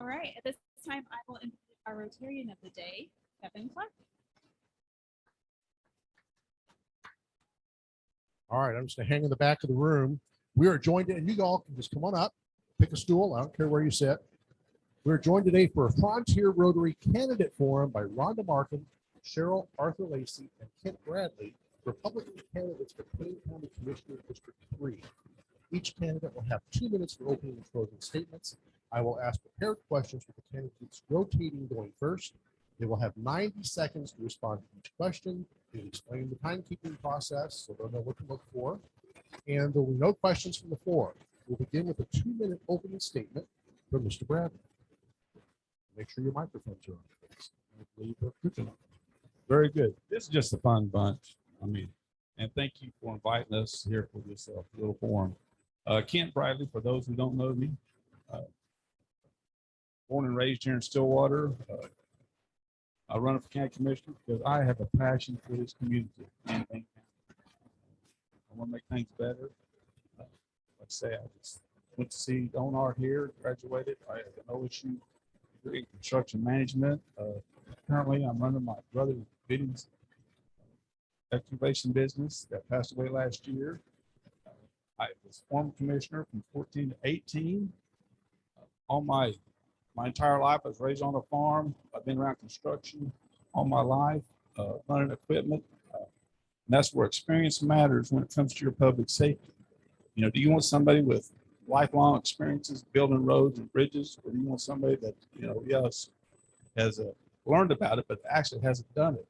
All right, at this time, I will introduce our Rotarian of the day, Kevin Clark. All right, I'm just gonna hang in the back of the room. We are joined, and you all can just come on up, pick a stool. I don't care where you sit. We're joined today for a Frontier Rotary Candidate Forum by Rhonda Markum, Sheryl, Arthur Lacy, and Kent Bradley, Republican candidates for Payne County Commission District 3. Each candidate will have 2 minutes for opening and closing statements. I will ask prepared questions with the candidates rotating going first. They will have 90 seconds to respond to each question. We'll explain the timekeeping process so they'll know what to look for. And there will be no questions from the floor. We'll begin with a 2-minute opening statement from Mr. Bradley. Make sure your microphones are on. I believe we're good enough. Very good. This is just a fun bunch. I mean, and thank you for inviting us here for this little forum. Kent Bradley, for those who don't know me, born and raised here in Stillwater. I run for county commissioner because I have a passion for this community. And I want to make things better. Like I say, I just went to see Donar here, graduated. I have an OSU degree in construction management. Currently, I'm running my brother's biddings excavation business that passed away last year. I was former commissioner from 14 to 18. All my entire life, I was raised on a farm. I've been around construction all my life, running equipment. And that's where experience matters when it comes to your public safety. You know, do you want somebody with lifelong experiences building roads and bridges, or do you want somebody that, you know, yes, has learned about it, but actually hasn't done it?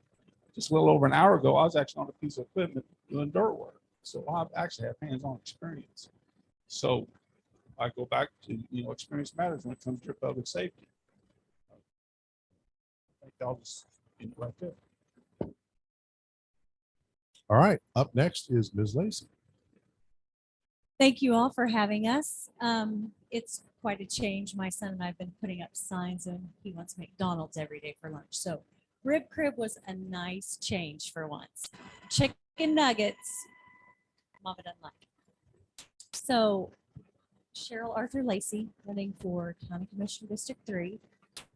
Just a little over an hour ago, I was actually on a piece of equipment doing dirt work. So I actually have hands-on experience. So I go back to, you know, experience matters when it comes to your public safety. I think I'll just end it right there. All right, up next is Ms. Lacy. Thank you all for having us. It's quite a change. My son and I have been putting up signs and he wants McDonald's every day for lunch. So rib crib was a nice change for once. Chicken nuggets, Mama doesn't like. So Sheryl Arthur Lacy, running for County Commission District 3.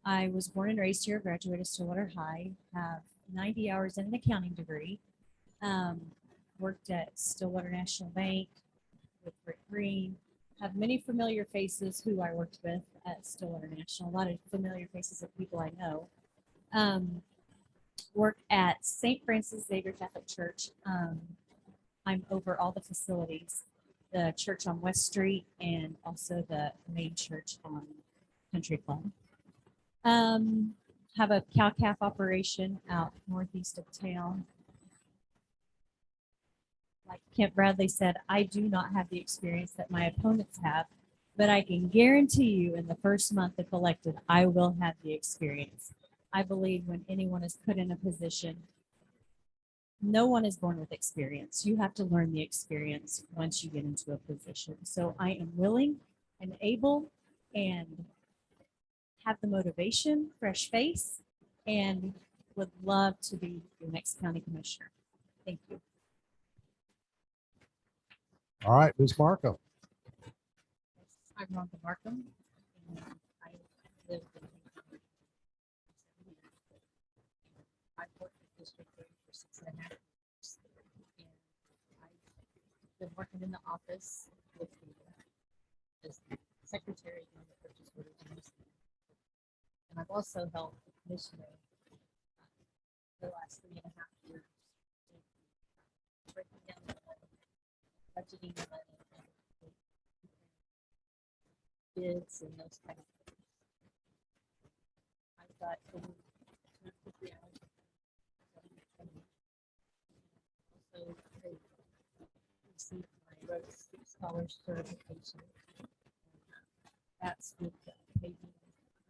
I was born and raised here, graduated Stillwater High, have 90 hours in an accounting degree. Worked at Stillwater National Bank with Rick Green. Have many familiar faces who I worked with at Stillwater National. A lot of familiar faces of people I know. Work at St. Francis Xavier Catholic Church. I'm over all the facilities, the church on West Street and also the main church on Country Club. Have a cow-calf operation out northeast of town. Like Kent Bradley said, I do not have the experience that my opponents have, but I can guarantee you in the first month if elected, I will have the experience. I believe when anyone is put in a position, no one is born with experience. You have to learn the experience once you get into a position. So I am willing and able and have the motivation, fresh face, and would love to be your next county commissioner. Thank you. All right, Ms. Markum. I'm Rhonda Markum. And I live in I've worked in District 3 for 6.5 years. And I've been working in the office with the as the secretary of the purchase orders. And I've also held the commissioner for the last 3.5 years. Breaking down the money, budgeting the money, and bids and those kind of things. I've got over 250 hours. Also, I received my road scholar certification. That's with the paving,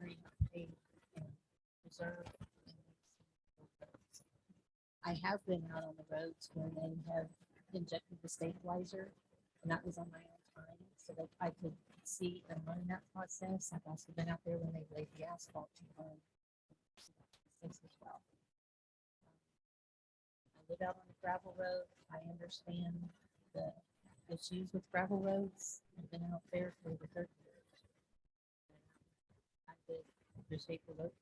green, paving, and reserve. I have been out on the roads where they have injected the stabilizer, and that was on my own time, so that I could see and learn that process. I've also been out there when they laid the asphalt to learn this as well. I live out on a gravel road. I understand the issues with gravel roads. I've been out there for over 30 years. I've appreciate the vote.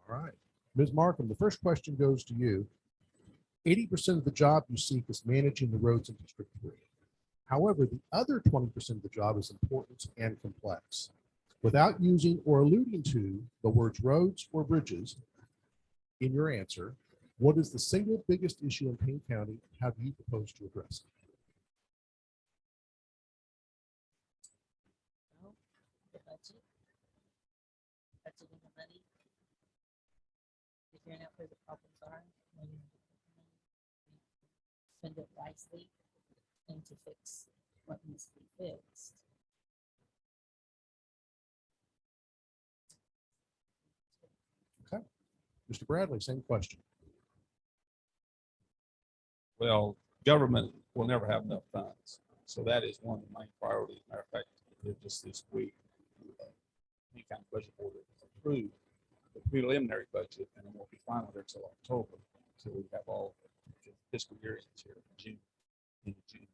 All right. Ms. Markham, the first question goes to you. 80% of the job you seek is managing the roads in District 3. However, the other 20% of the job is important and complex. Without using or alluding to the words roads or bridges in your answer, what is the single biggest issue in Payne County? How do you propose to address it? Well, the budget. Budgeting the money. Figuring out where the problems are. When you spend it wisely and to fix what needs to be fixed. Mr. Bradley, same question. Well, government will never have enough funds. So that is one of the main priorities. Matter of fact, just this week, Payne County Budget Board approved the preliminary budget, and it won't be final there until October, until we have all the fiscal year ends here in June.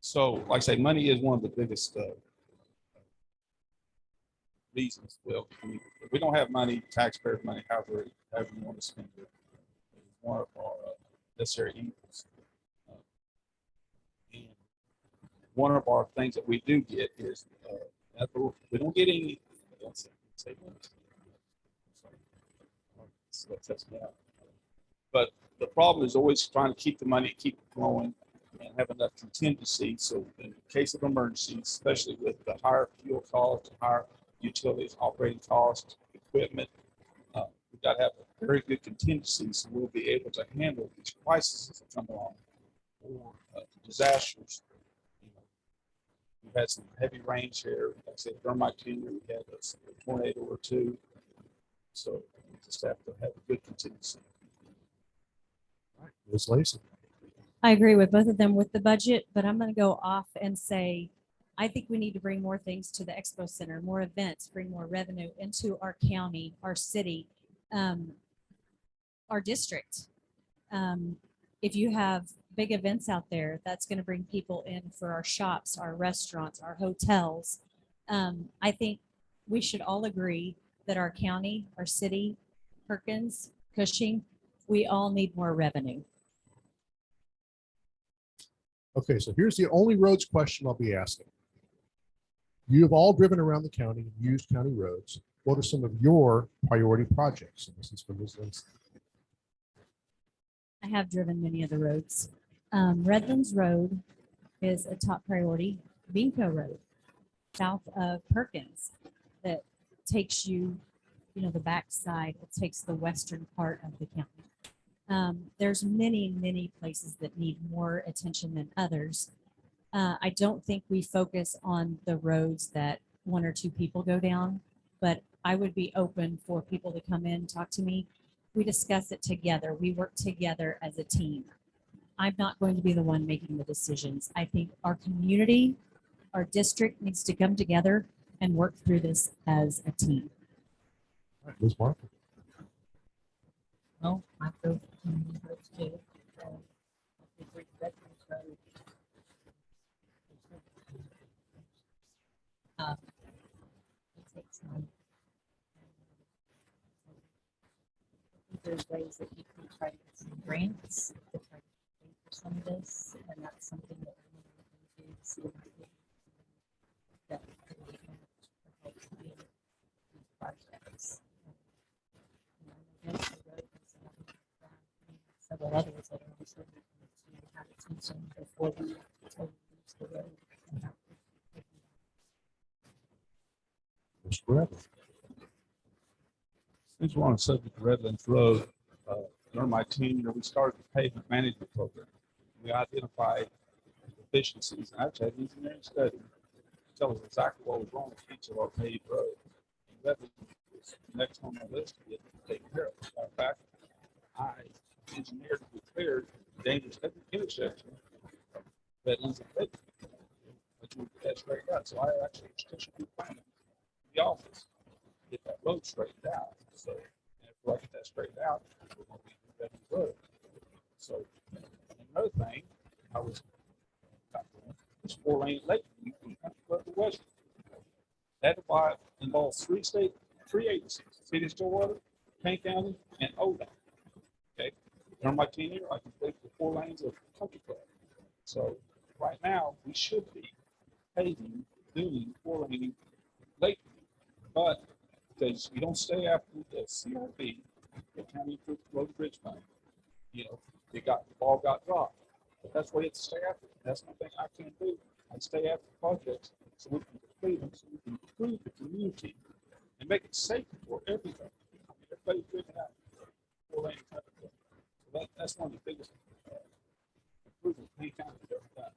So, like I say, money is one of the biggest reasons. Well, I mean, if we don't have money, taxpayer money, however you want to spend it, it's one of our necessary evils. And one of our things that we do get is we don't get any. But the problem is always trying to keep the money, keep it flowing, and have enough contingency. So in case of emergency, especially with the higher fuel costs, higher utilities, operating costs, equipment, we've got to have a very good contingency so we'll be able to handle these crises that come along or disasters. We've had some heavy rains here. Like I said, during my tenure, we had a tornado or two. So we just have to have a good contingency. All right, Ms. Lacy. I agree with both of them with the budget, but I'm going to go off and say, I think we need to bring more things to the Expo Center, more events, bring more revenue into our county, our city, our district. If you have big events out there, that's going to bring people in for our shops, our restaurants, our hotels. I think we should all agree that our county, our city, Perkins, Cushing, we all need more revenue. Okay, so here's the only roads question I'll be asking. You have all driven around the county and used county roads. What are some of your priority projects? And this is for Ms. Lacy. I have driven many of the roads. Redlands Road is a top priority. Binco Road, south of Perkins, that takes you, the backside. It takes the western part of the county. There's many places that need more attention than others. I don't think we focus on the roads that one or two people go down, but I would be open for people to come in and talk to me. We discuss it together. We work together as a team. I'm not going to be the one making the decisions. I think our community, our district needs to come together and work through this as a team. All right, Ms. Markum. Well, I go community groups too. I think we're veterans road. It takes time. There's ways that you can try to get some grants to try to pay for some of this, and that's something that we're looking into. See if we can that can be helped with these projects. And I know that's the road is several others that are also looking to have attention before we totally lose the road. Mr. Bradley. Since we're on the subject of Redlands Road, during my tenure, we started the pavement management program. We identified deficiencies, and actually had an engineering study to tell us exactly what was wrong with each of our paved roads. And Redlands was next on my list to get taken care of. Matter of fact, I engineered and declared dangerous intersection of Redlands and Redlands. But you get that straightened out. So I actually should be planning the office to get that road straightened out. So after I get that straightened out, we're going to be ready to road. So another thing, I was this 4-lane lake, you can go to the west. That involves three agencies, City of Stillwater, Payne County, and ODOT. Okay, during my tenure, I completed the 4 lanes of Country Club. So right now, we should be paving, doing 4 laning lately, but because you don't stay after the CRB, the County Improved Road Bridge Fund, you know, the ball got dropped. But that's why you have to stay after it. That's one thing I can do. I stay after projects so we can complete them, so we can improve the community and make it safe for everybody. I mean, everybody's drinking out. 4-lane Country Club. So that's one of the biggest improvements Payne County has ever done.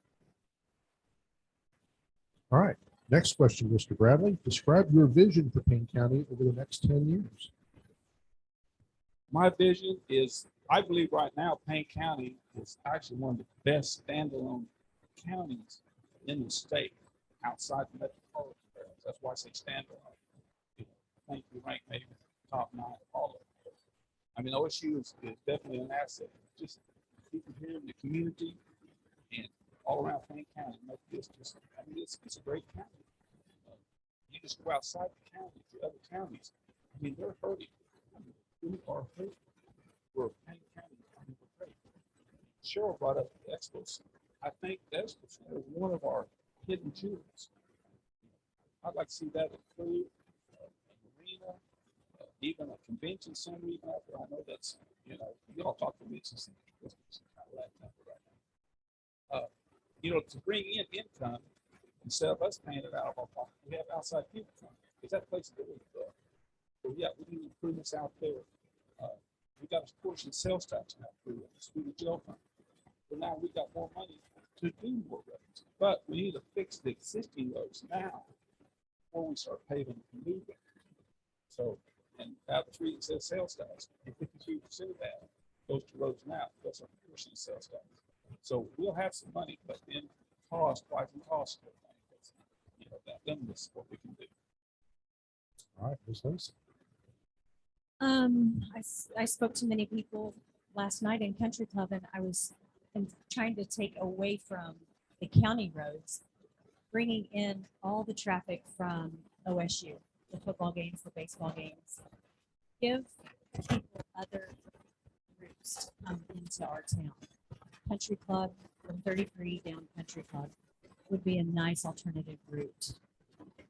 All right. Next question, Mr. Bradley. Describe your vision for Payne County over the next 10 years. My vision is, I believe right now, Payne County is actually one of the best standalone counties in the state outside the metropolitan areas. That's why I say standalone. You know, I think we rank maybe top 9 of all of them. I mean, OSU is definitely an asset. Just people here in the community and all around Payne County make this just, I mean, it's a great county. You just go outside the county to other counties. I mean, they're hurting. I mean, we are hurting. We're Payne County. I mean, we're great. Sheryl brought up the Expo Center. I think the Expo Center is one of our hidden jewels. I'd like to see that include an arena, even a convention center, even out there. I know that's, you know, you all talk convention center. It's kind of Latin right now. You know, to bring in income instead of us paying it out of our pocket, we have outside people coming because that place is really good. So yeah, we need improvements out there. We got a portion of sales tax now through the student jail fund. But now we got more money to do more roads. But we need to fix the existing roads now before we start paving the new roads. So, and out of the 3 says sales tax, and 52% of that goes to roads now. That's our portion of sales tax. So we'll have some money, but then rising costs. You know, that limits what we can do. All right, Ms. Lacy. I spoke to many people last night in Country Club, and I was trying to take away from the county roads, bringing in all the traffic from OSU, the football games, the baseball games. Give people other routes to come into our town. Country Club from 33 down Country Club would be a nice alternative route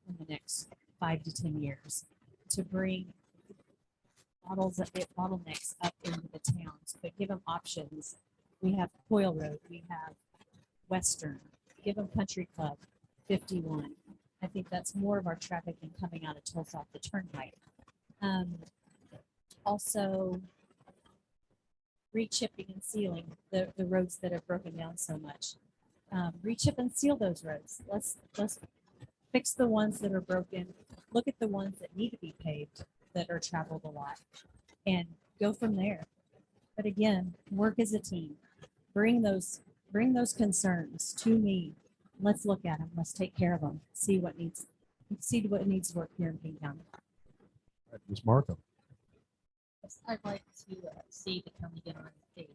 in the next 5 to 10 years to bring bottlenecks up into the towns, but give them options. We have Coyle Road, we have Western, give them Country Club, 51. I think that's more of our traffic than coming out of Tulsa off the turnpike. Also, re-chipping and sealing the roads that have broken down so much. Re-chip and seal those roads. Let's fix the ones that are broken. Look at the ones that need to be paved that are traveled a lot and go from there. But again, work as a team. Bring those concerns to me. Let's look at them. Let's take care of them. See what needs to work here in Payne County. All right, Ms. Markum. Yes, I'd like to see the county get on a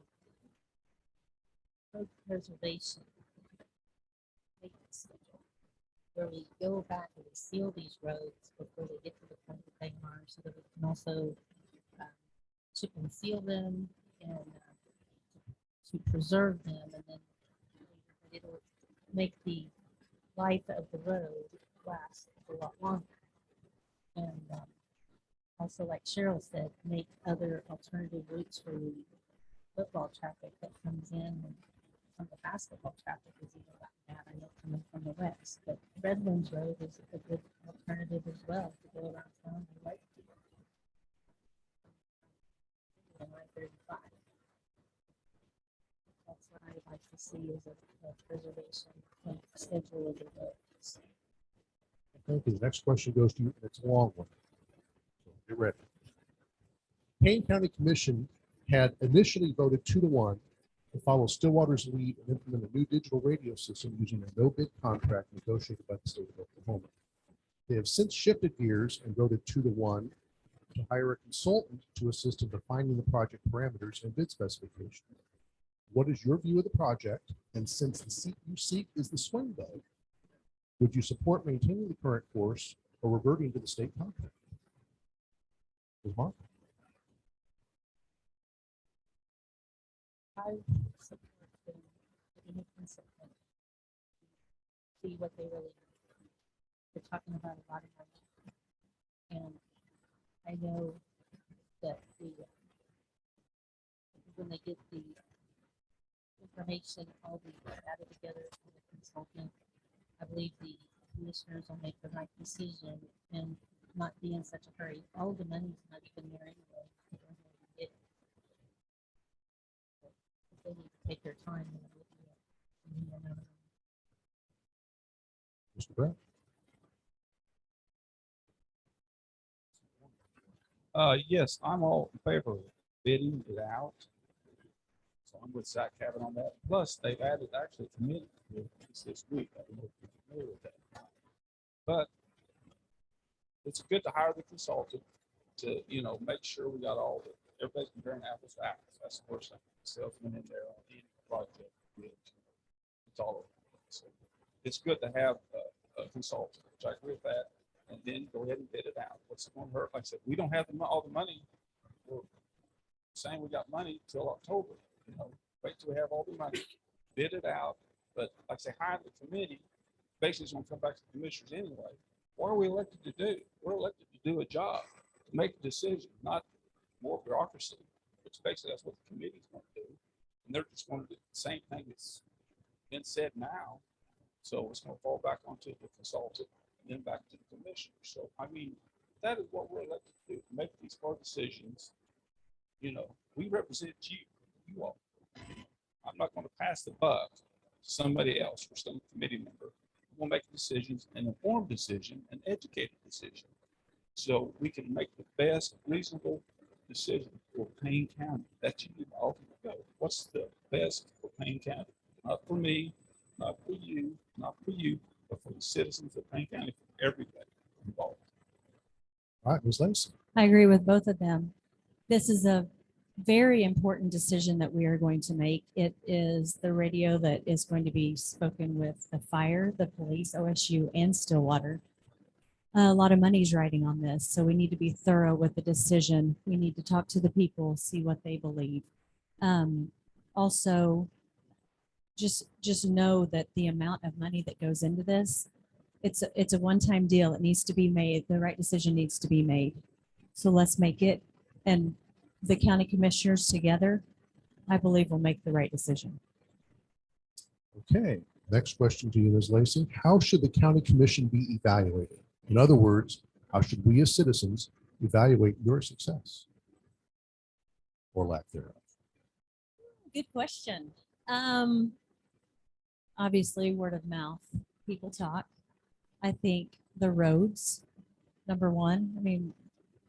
road preservation maintenance schedule, where we go back and we seal these roads before they get to the point that they are, so that we can also chip and seal them and to preserve them, and then it'll make the life of the road last a lot longer. And also, like Sheryl said, make other alternative routes for the football traffic that comes in, and some of the basketball traffic is even like that. I know coming from the west, but Redlands Road is a good alternative as well to go around town and like and I-35. That's what I'd like to see is a preservation schedule of the roads. Thank you. The next question goes to you, and it's a long one. So get ready. Payne County Commission had initially voted 2-1 to follow Stillwater's lead and implement a new digital radio system using a no-bid contract negotiated by the state of Oklahoma. They have since shifted gears and voted 2-1 to hire a consultant to assist in defining the project parameters and bid specifications. What is your view of the project? And since the seat you seek is the swing vote, would you support maintaining the current course, or reverting to the state contract? Ms. Mark? I support them getting a consultant, see what they really need. They're talking about a lot of money. And I know that when they get the information, all the data together from the consultant, I believe the commissioners will make the right decision and not be in such a hurry. All the money's not even there anyway. They don't really get it. If they need to take their time, then it would be Mr. Brett? Yes, I'm all in favor of bidding it out. So I'm with Zach Cabin on that. Plus, they've added actually a committee this week. I don't know if you're familiar with that. But it's good to hire the consultant to, make sure we got all the, everybody's comparing apples to apples. That's the worst thing. Salesman in there on any project. It's all over. So it's good to have a consultant, which I agree with that. And then go ahead and bid it out. What's it going to hurt? Like I said, we don't have all the money. We're saying we got money till October. Wait till we have all the money, bid it out. But like I say, hire the committee. Basically, it's going to come back to the commissioners anyway. What are we elected to do? We're elected to do a job, to make a decision, not more bureaucracy. Which basically that's what the committee's going to do. And they're just going to do the same thing that's been said now. So it's going to fall back onto the consultant and then back to the commissioner. So, I mean, that is what we're elected to do, make these hard decisions. We represent you all. I'm not going to pass the buck to somebody else or some committee member. We'll make decisions, an informed decision, an educated decision. So we can make the best reasonable decision for Payne County. That should be the ultimate goal. What's the best for Payne County? Not for me, not for you, but for the citizens of Payne County, for everybody involved. All right, Ms. Lacy. I agree with both of them. This is a very important decision that we are going to make. It is the radio that is going to be spoken with the fire, the police, OSU, and Stillwater. A lot of money's riding on this, so we need to be thorough with the decision. We need to talk to the people, see what they believe. Also, just know that the amount of money that goes into this, it's a one-time deal. It needs to be made. The right decision needs to be made. So let's make it. And the county commissioners together, I believe, will make the right decision. Okay, next question to you, Ms. Lacy. How should the county commission be evaluated? In other words, how should we as citizens evaluate your success or lack thereof? Good question. Obviously, word of mouth. People talk. I think the roads, number one. I mean,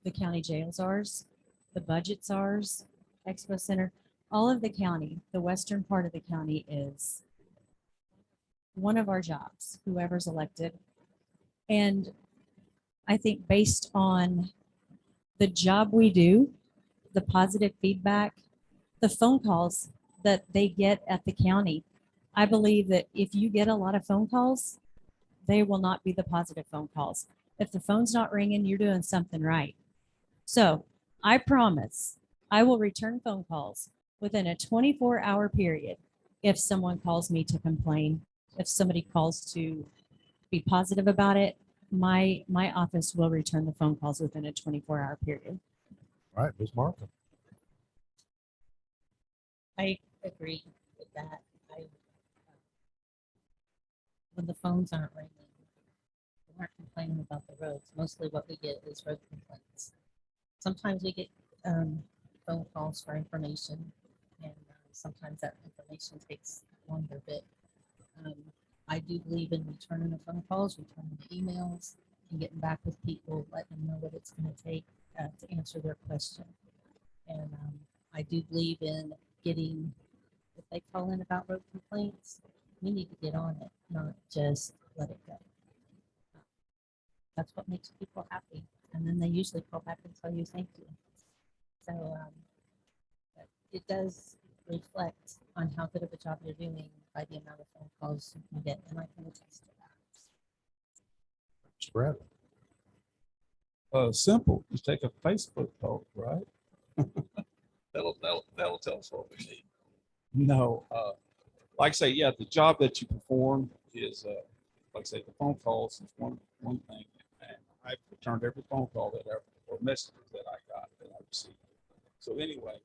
the county jail's ours. The budget's ours. Expo Center. All of the county, the western part of the county is one of our jobs, whoever's elected. And I think based on the job we do, the positive feedback, the phone calls that they get at the county, I believe that if you get a lot of phone calls, they will not be the positive phone calls. If the phone's not ringing, you're doing something right. So I promise I will return phone calls within a 24-hour period. If someone calls me to complain, if somebody calls to be positive about it, my office will return the phone calls within a 24-hour period. All right, Ms. Markum. I agree with that. When the phones aren't ringing, we aren't complaining about the roads. Mostly what we get is road complaints. Sometimes we get phone calls for information, and sometimes that information takes longer. But I do believe in returning the phone calls, returning the emails, and getting back with people, letting them know what it's going to take to answer their question. And I do believe in getting, if they call in about road complaints, we need to get on it, not just let it go. That's what makes people happy. And then they usually call back and tell you thank you. So it does reflect on how good of a job you're doing by the amount of phone calls you can get. And I can attest to that. Mr. Bradley. Simple. Just take a Facebook post, right? That'll tell us what we need. No, like I say, yeah, the job that you perform is, like I say, the phone calls is one thing, and I've returned every phone call that ever, or messages that I got that I received. So anyway,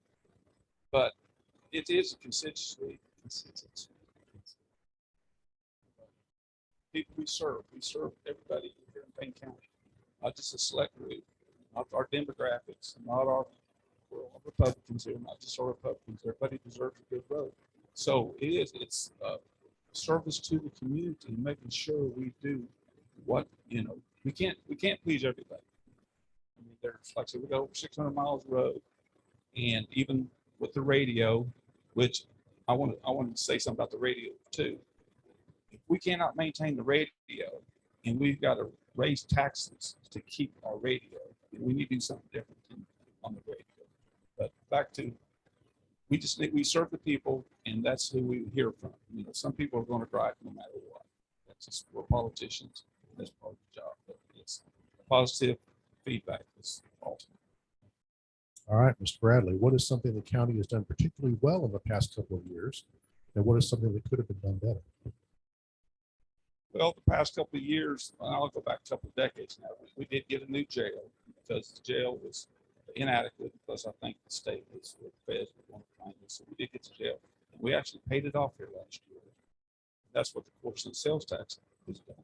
but it is a consistency. People we serve everybody here in Payne County, not just a select group, not our demographics, not our Republicans here, not just our Republicans. Everybody deserves a good road. So it's service to the community, making sure we do what, we can't please everybody. I mean, there's, like I said, we got over 600 miles of road, and even with the radio, which I wanted to say something about the radio too. If we cannot maintain the radio, and we've got to raise taxes to keep our radio, then we need to do something different on the radio. But back to, we serve the people, and that's who we hear from. Some people are going to drive no matter what. That's just, we're politicians. That's part of the job. But it's positive feedback is ultimate. All right, Mr. Bradley, what is something the county has done particularly well in the past couple of years? And what is something that could have been done better? Well, the past couple of years, I'll go back a couple of decades now. We did get a new jail because the jail was inadequate, because I think the state was, the feds were going to find this. So we did get the jail. And we actually paid it off here last year. That's what the portion of sales tax was done.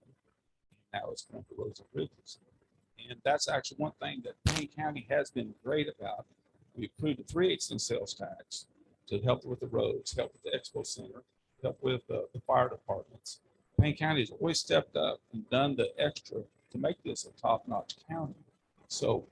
Now it's going to roads and bridges. And that's actually one thing that Payne County has been great about. We approved the 3/8 in sales tax to help with the roads, help with the expo center, help with the fire departments. Payne County has always stepped up and done the extra to make this a top-notch county. So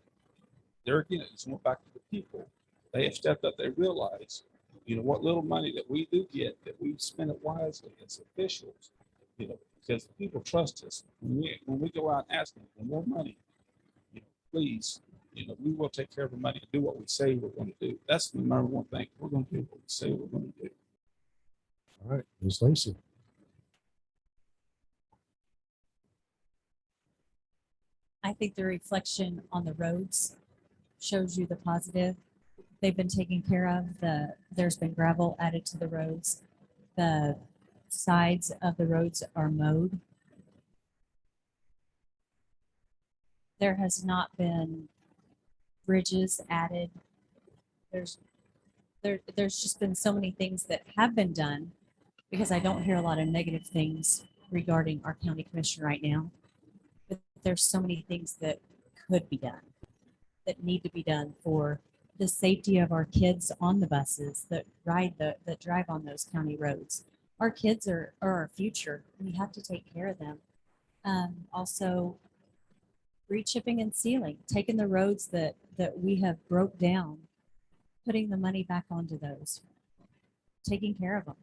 there again, it's going back to the people. They have stepped up. They realize, what little money that we do get, that we spend it wisely as officials, because people trust us. When we go out and ask them for more money, please, we will take care of the money and do what we say we're going to do. That's the number one thing. We're going to do what we say we're going to do. All right, Ms. Lacy. I think the reflection on the roads shows you the positive. They've been taken care of. There's been gravel added to the roads. The sides of the roads are mowed. There has not been bridges added. There's just been so many things that have been done, because I don't hear a lot of negative things regarding our county commission right now. But there's so many things that could be done, that need to be done for the safety of our kids on the buses that that drive on those county roads. Our kids are our future. We have to take care of them. Also, rechipping and sealing, taking the roads that we have broke down, putting the money back onto those, taking care of them.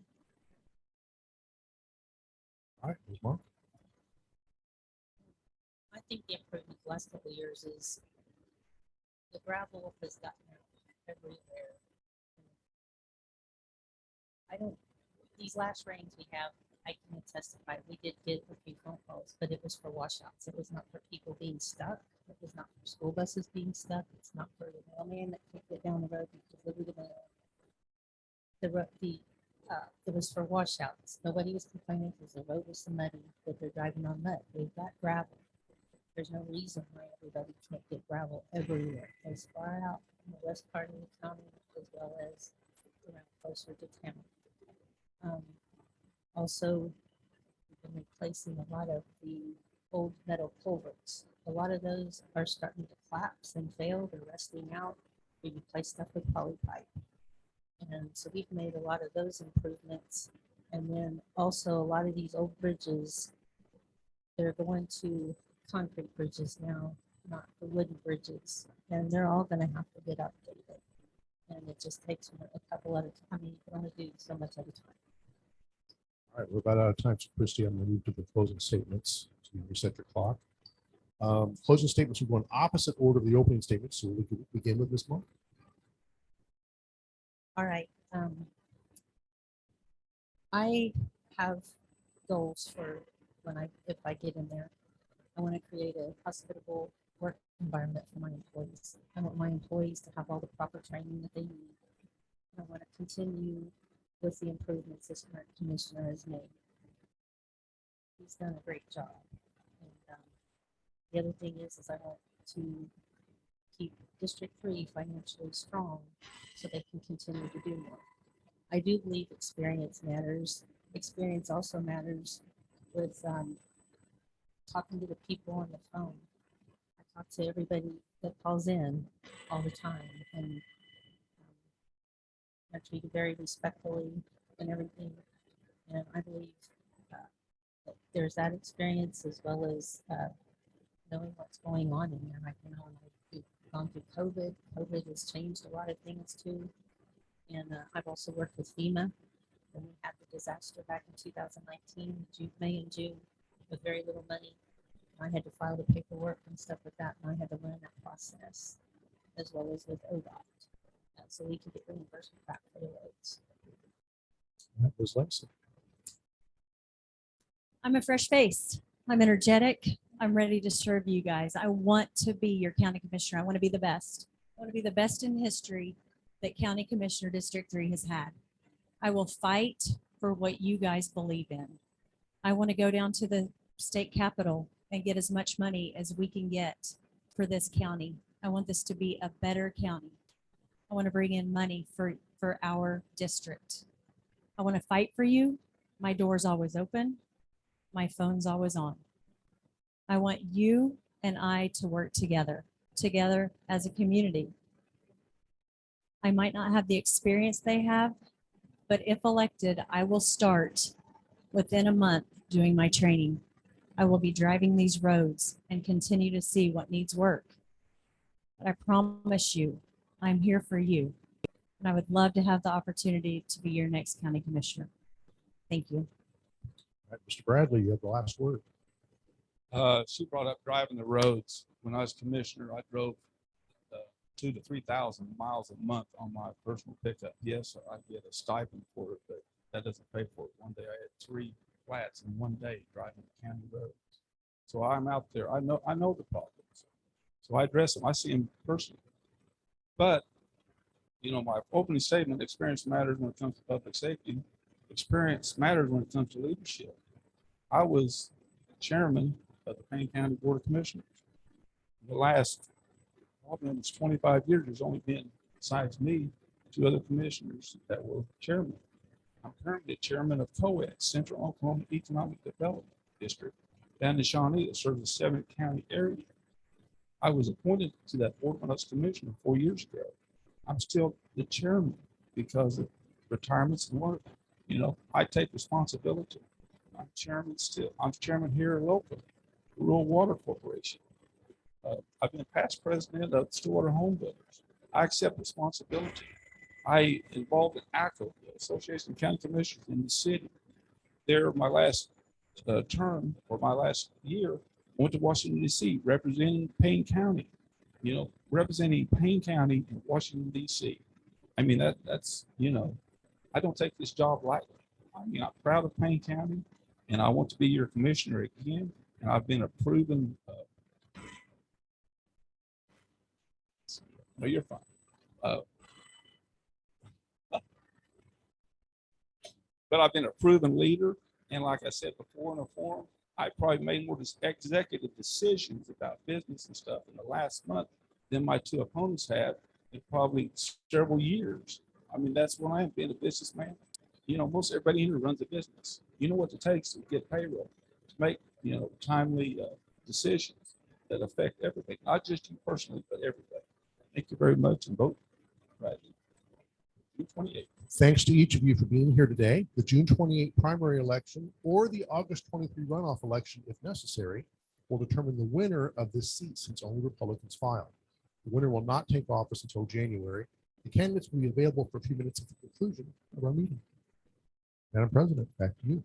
All right, Ms. Mark. I think the improvement the last couple of years is the gravel has gotten everywhere. These last rains we have, I can testify, we did get a few phone calls, but it was for washouts. It was not for people being stuck. It was not for school buses being stuck. It's not for the mailman that can't get down the road because they deliver the mail. It was for washouts. Nobody was complaining because the road was so muddy that they're driving on mud. We've got gravel. There's no reason why everybody can't get gravel everywhere, as far out in the west part of the county as well as closer to town. Also, we've been replacing a lot of the old metal culverts. A lot of those are starting to collapse and fail. They're rusting out. We replaced stuff with poly pipe. And so we've made a lot of those improvements. And then also a lot of these old bridges, they're going to concrete bridges now, not the wooden bridges. And they're all going to have to get updated. And it just takes a couple at a time. You can only do so much at a time. All right, we're about out of time. So Christy, I'm going to move to the closing statements. So you reset your clock. Closing statements will go in opposite order of the opening statements. So we can begin with Ms. Mark. All right. I have goals for if I get in there. I want to create a hospitable work environment for my employees. I want my employees to have all the proper training that they need. I want to continue with the improvements this current commissioner has made. He's done a great job. And the other thing is I want to keep District 3 financially strong so they can continue to do more. I do believe experience matters. Experience also matters with talking to the people on the phone. I talk to everybody that calls in all the time, and are treated very respectfully and everything. And I believe that there's that experience as well as knowing what's going on in there right now. We've gone through COVID. COVID has changed a lot of things too. And I've also worked with FEMA when we had the disaster back in 2019, May and June, with very little money. I had to file the paperwork and stuff like that, and I had to learn that process, as well as with ODOT, so we can get reimbursement back for the roads. That was Lacy. I'm a fresh face. I'm energetic. I'm ready to serve you guys. I want to be your county commissioner. I want to be the best. I want to be the best in history that County Commissioner District 3 has had. I will fight for what you guys believe in. I want to go down to the state capitol and get as much money as we can get for this county. I want this to be a better county. I want to bring in money for our district. I want to fight for you. My door's always open. My phone's always on. I want you and I to work together as a community. I might not have the experience they have, but if elected, I will start within a month doing my training. I will be driving these roads and continue to see what needs work. But I promise you, I'm here for you. And I would love to have the opportunity to be your next county commissioner. Thank you. All right, Mr. Bradley, you have the last word. She brought up driving the roads. When I was commissioner, I drove 2,000 to 3,000 miles a month on my personal pickup. Yes, I get a stipend for it, but that doesn't pay for it. One day I had 3 flats in one day driving the county roads. So I'm out there. I know the problems. So I address them. I see them personally. But you know, my opening statement: experience matters when it comes to public safety. Experience matters when it comes to leadership. I was chairman of the Payne County Board of Commissioners. The last almost 25 years, there's only been, besides me, 2 other commissioners that were chairman. I'm currently chairman of COED, Central Oklahoma Economic Development District, down in Shawnee, that serves the 7th county area. I was appointed to that board when I was commissioner 4 years ago. I'm still the chairman because of retirements and work. You know, I take responsibility. I'm chairman still. I'm chairman here locally, Rural Water Corporation. I've been past president of Stillwater Home Builders. I accept responsibility. I involved in ACO, the Association of County Commissioners in the city. There, my last term, or my last year, I went to Washington, D.C., representing Payne County. You know, representing Payne County in Washington, D.C. I mean, that's, you know, I don't take this job lightly. I mean, I'm proud of Payne County, and I want to be your commissioner again. And I've been a proven, no, you're fine. But I've been a proven leader. And like I said before in a forum, I probably made more executive decisions about business and stuff in the last month than my 2 opponents have in probably several years. I mean, that's when I am being a businessman. You know, most everybody here runs a business. You know what it takes to get payroll, to make, you know, timely decisions that affect everything, not just you personally, but everybody. Thank you very much, and vote right. June 28th. Thanks to each of you for being here today. The June 28 primary election or the August 23 runoff election, if necessary, will determine the winner of this seat since only Republicans filed. The winner will not take office until January. The candidates will be available for a few minutes at the conclusion of our meeting. Madam President, back to you.